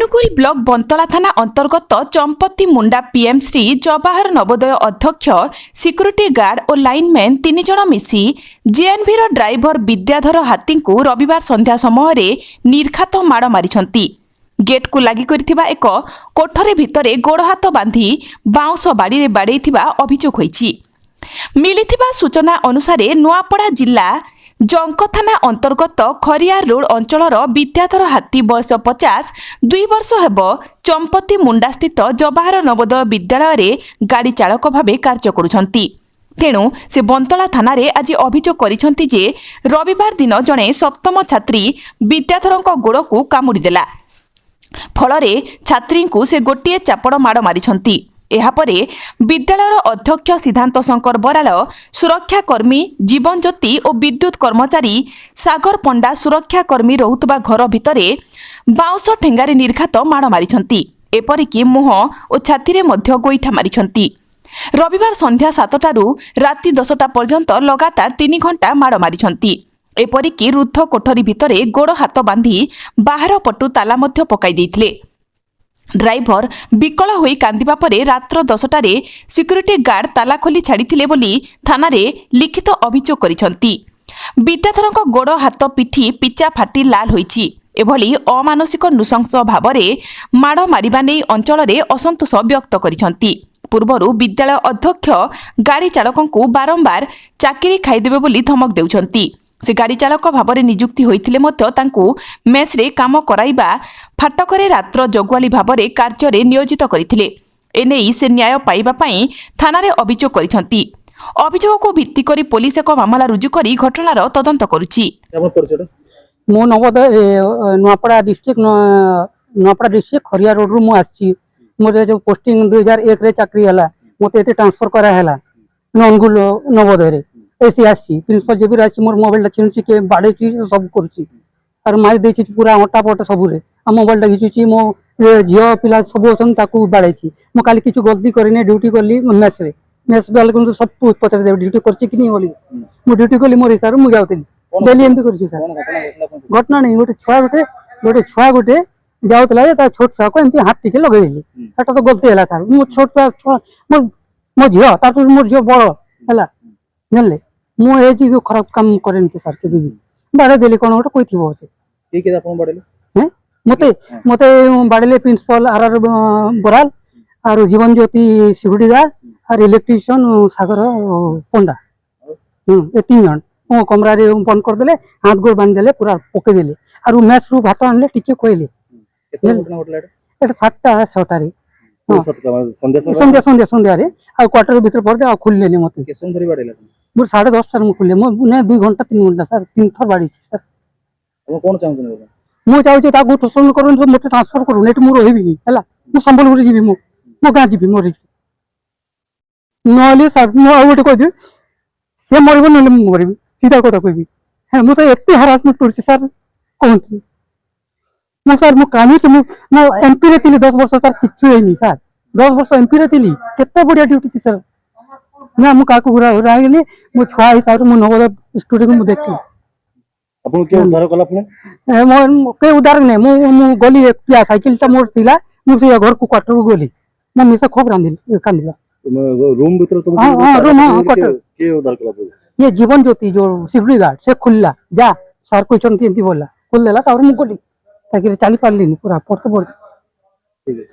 Angul block बंतला थाना अंतर्गत चंपती मुंडा PMC Jawahar Navodaya अध्यक्ष सिक्यूरीटी गार्ड और लाइनमैन 3 जण मिसी जेएनवी ड्राइवर विद्याधर हाथी को रविवार संध्या समय निर्घात माड़ मारी गेट को लगी करथिबा एक कोठरी भितरे गोड़ हाथ बांधी बाउंस बाड़ी बाड़ेइथिबा अभियोग होईछि। मिलिथिबा सूचना अनुसार नुआपड़ा जिला जंक थाना अंतर्गत खरियार रोड अंचलर विद्याधर हाथी बयस 50 2 वर्ष हेब चंपती मुंडा स्थित जवाहर नवोदय विद्यालय रे गाड़ी चालक भावे कार्य करुछंती। तेणु से बंतला थाना रे आज अभियोग करिछंती जे रविवार दिन जणे सप्तम छात्री विद्याधरଙ୍କ गोड़ को कामुड़ी देला फलरे छात्री को से गोटे चापड़ माड़ मारिछंती। एहापरे विद्यालयर अध्यक्ष सिद्धांत शंकर बराल सुरक्षाकर्मी जीवन ज्योति और विद्युत कर्मचारी सागर पंडा सुरक्षाकर्मी रहुतबा घर भितरे बाउंस ठेंगारे निर्घात माड़ मारिछंती। एपरिकी मुह और छाती मध्य गोईठा मारिछंती। रविवार संध्या 7टारू राति 10टा पर्यंत लगातार 3 घंटा माड़ मारिछंती। एपरिकी रुद्ध कोठरी भितरे गोड़ हाथ बांधी बाहर पटु ताला मध्य पकाई देइथिले। ड्राइवर विकल होई कांदिबा परे रात्र 10टारे सिक्यूरीटी गार्ड ताला खोली छाड़िथिले बोली थानारे लिखित अभियोग करिसंती। विद्याधरଙ୍କ गोड़ हाथ पिठी पिचा फाटी लाल होईछि। एभली अमानसिक नृशंस भावरे माड़ मारिबा नै अंचलरे असंतोष व्यक्त करिसंती। पूर्वरु विद्यालय अध्यक्ष गाड़ी चालकଙ୍କୁ बारंबार चाकरी खाइदेबे बोली धमक देउछंती। से गाड़ी चालक भाव में नियुक्ति होइथिले मध्य तांकु मेस रे काम कराइबा फाटकरे रात्र जगुआली भाव में कार्य रे नियोजित करथिले। एनेई से न्याय पाइबा पई थाना रे अभियोग करिसंती। अभियोग को भित्ति करी पुलिस एक मामला रुजु करी घटनार तदंत करुछि। मो नवोदय नुआपड़ा डिस्ट्रिक्ट खरिया रोड रु मु आछि। मोर जो पोस्टिंग 2001 रे चाकरी हला मते एते ट्रांसफर करा हला अनुगुल नवोदय रे ऐसी आसी प्रिंसिपल जेबी आसी मोर मोबाइल छिनुची के बाड़ेची सब करूची और मार देछि पूरा हटा पट सब रे आ मोबाइल घिचुची मो झियो पिला सब असन ताकू बाड़ेछि। मो काली किछु गलती करिने ड्यूटी करली मेस बेल को सब पत्र दे ड्यूटी करछि कि नहीं बोली मो ड्यूटी करली मोर हिसाब मु जाउतली डेली एमपी करछि सर। घटना नहीं गोटे छुआ गोटे जाउतला ता छोट छुआ को एमपी हाथ टिके लगेली एटा तो गलती हला सर। मो छोट छुआ मो झियो तापर मोर झियो बड़ हला जानले मो ए चीज खराब काम करेन के सर के भी बाड़े देले कोन गोटे कोइ थिबो से ठीक है आपन बाड़ेले हैं मते बाड़ेले प्रिंसिपल आरआर बराल और जीवन ज्योति सिक्यूरिटी गार्ड और इलेक्ट्रिशियन सागर पंडा ए 3 जन ओ कमरा रे बंद कर देले हाथ गोड़ बांध देले पूरा पके देले और मैच रु भात आनले टिके कोइले केतना घटना घटला एटा 7टा 6टा रे संध्या रे आ क्वार्टर भीतर पड़े आ खुलले ने मते केसन धरी बाड़ेला मोर 10:30 रे खुले मो 2 घंटा 3 घंटा सर 3 थर बाड़ी सर। हम कोन चाहू मो चाहू ताकू ट्रांसफर करू मोटे ट्रांसफर करू नेट मो रहिबी हला मो संबलपुर जीबी मो गां जीबी मोर नले सर मो आउट कह दे से मरबो न मरबी सीधा কথা কইবি হ্যাঁ মো তো এতে হ্যারাসমেন্ট করছি স্যার কোনটি মো স্যার মো কামি তো মো এমপি রে তিলি 10 वर्ष স্যার কিচ্ছু হইনি স্যার 10 वर्ष एमपी रे थिली केते बढ़िया ड्यूटी थी सर ना मु काकू गुरा रहा गेली मु छुआ हिसाब मु नवोदय स्टूडेंट को मु देखी अपन के उद्धार कला अपने मो के उद्धार ने मु गली एक साइकिल ता मोर थिला मु से घर को क्वार्टर को गली मु मिसे खूब रांदिल कांदिला रूम भीतर तुम हां रूम हां क्वार्टर के उद्धार कला ये जीवन ज्योति जो सिक्यूरिटी गार्ड से खुलला जा सर को चंती एंती बोला खुल देला और मु गली ताकि चाली पारली पूरा पड़ते पड़ते ठीक है।